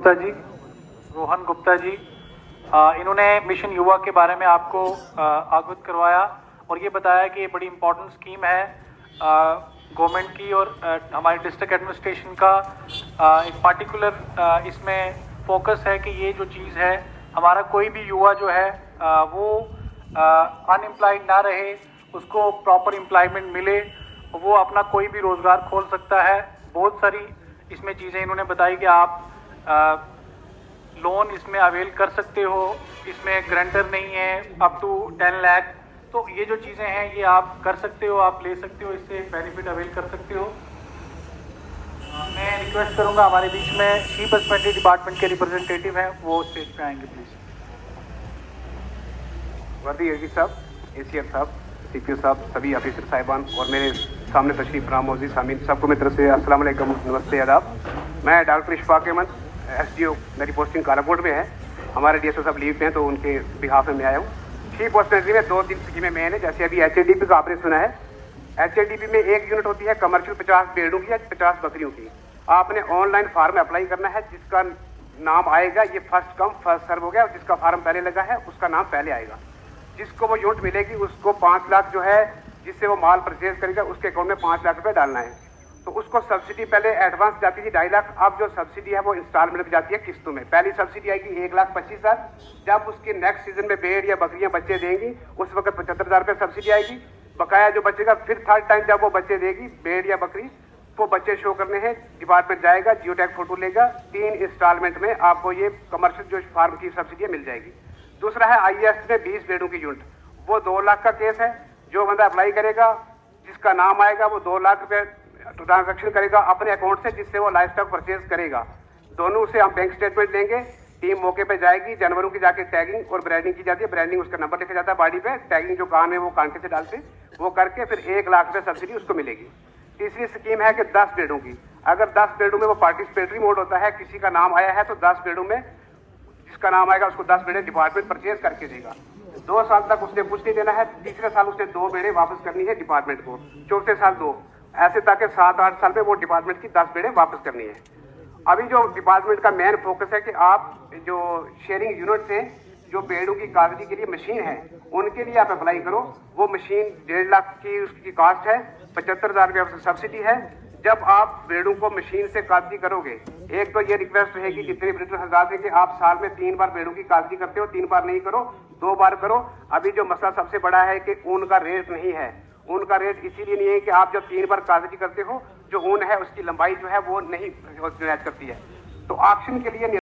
गुप्ता जी, रोहन गुप्ता जी, इन्होंने मिशन युवा के बारे में आपको अवगत करवाया और ये बताया कि ये बड़ी इम्पोर्टेंट स्कीम है गवर्नमेंट की और हमारे डिस्ट्रिक्ट एडमिनिस्ट्रेशन का एक पार्टिकुलर इसमें फोकस है कि ये जो चीज़ है हमारा कोई भी युवा जो है वो अनएम्प्लॉयड ना रहे, उसको प्रॉपर एम्प्लॉयमेंट मिले, वो अपना कोई भी रोज़गार खोल सकता है। बहुत सारी इसमें चीज़ें इन्होंने बताई कि आप लोन इसमें अवेल कर सकते हो, इसमें ग्रंटर नहीं है, अप टू 10 लाख। तो ये जो चीज़ें हैं ये आप कर सकते हो, आप ले सकते हो, इससे बेनिफिट अवेल कर सकते हो। मैं रिक्वेस्ट करूंगा हमारे बीच में शीप हस्बेंड्री डिपार्टमेंट के रिप्रेजेंटेटिव हैं, वो स्टेज पे आएंगे प्लीज। वर्दी एडी साहब, एसीएफ साहब, सीपीओ साहब, सभी ऑफिसर साहिबान और मेरे सामने तशरीफ फराम मौजूद सामीन सबको मेरी तरफ से अस्सलाम वालेकुम, नमस्ते, आदाब। मैं डॉक्टर इशफाक अहमद, एसडीओ, मेरी पोस्टिंग कालाकोट में है। हमारे डीएसओ साहब लीव पे हैं तो उनके बिहाफ में मैं आया हूँ। शीप हस्बेंड्री में 2-3 स्कीमें मेन है, जैसे अभी एचएडीपी का आपने सुना है। एचएडीपी में एक यूनिट होती है कमर्शियल 50 भेड़ों की या 50 बकरियों की। आपने ऑनलाइन फार्म अप्लाई करना है, जिसका नाम आएगा, ये फर्स्ट कम फर्स्ट सर्व हो गया, जिसका फार्म पहले लगा है उसका नाम पहले आएगा। जिसको वो यूनिट मिलेगी उसको 5 लाख जो है जिससे वो माल परचेज करेगा उसके अकाउंट में 5 लाख रुपए डालना है। तो उसको सब्सिडी पहले एडवांस जाती थी 2.5 लाख, अब जो सब्सिडी है वो इंस्टॉलमेंट में जाती है किस्तों में। पहली सब्सिडी आएगी 1,25,000, जब उसके नेक्स्ट सीजन में भेड़ या बकरियां बच्चे देंगी उस वक्त 75,000 रुपये सब्सिडी आएगी। बकाया जो बचेगा फिर थर्ड टाइम जब वो बच्चे देगी भेड़ या बकरी, वो बच्चे शो करने हैं, डिपार्टमेंट जाएगा, जियो टैग फोटो लेगा, 3 इंस्टॉलमेंट में आपको ये कमर्शियल जो फार्म की सब्सिडी मिल जाएगी। दूसरा है आईएएस में 20 भेड़ों की यूनिट, वो 2 लाख का केस है। जो बंदा अप्लाई करेगा, जिसका नाम आएगा, वो 2 लाख रुपए ट्रांजैक्शन करेगा अपने अकाउंट से, जिससे वो लाइफ स्टॉक परचेज करेगा। दोनों से हम बैंक स्टेटमेंट लेंगे, टीम मौके पे जाएगी, जानवरों की जाके टैगिंग और ब्रांडिंग की जाती है। ब्रांडिंग उसका नंबर लिखा जाता है बॉडी पे, टैगिंग जो कान है वो कांटे से डालते, वो करके फिर 1 लाख रुपए सब्सिडी उसको मिलेगी। तीसरी स्कीम है कि 10 भेड़ों की, अगर 10 भेड़ों में वो पार्टिसिपेटरी मोड होता है, किसी का नाम आया है तो 10 भेड़ों में जिसका नाम आएगा उसको 10 भेड़े डिपार्टमेंट परचेज करके देगा। 2 साल तक उसने कुछ नहीं देना है, तीसरे साल उसने 2 भेड़े वापस करनी है डिपार्टमेंट को, चौथे साल 2, ऐसे ताकि 7-8 साल में वो डिपार्टमेंट की 10 भेड़े वापस करनी है। अभी जो डिपार्टमेंट का मेन फोकस है कि आप जो शेयरिंग यूनिट हैं, जो भेड़ों की कागजी के लिए मशीन है, उनके लिए आप अप्लाई करो। वो मशीन 1.5 लाख की उसकी कॉस्ट है, 75,000 रुपये सब्सिडी है। जब आप भेड़ों को मशीन से कागजी करोगे, एक तो ये रिक्वेस्ट रहेगी जितने ब्रिटिश हजरात है कि आप साल में 3 बार भेड़ों की कागजी करते हो, 3 बार नहीं करो, 2 बार करो। अभी जो मसला सबसे बड़ा है कि ऊन का रेट नहीं है। ऊन का रेट इसीलिए नहीं है कि आप जब 3 बार कागजी करते हो, जो ऊन है उसकी लंबाई जो है वो नहीं मैच करती है। तो ऑक्शन के लिए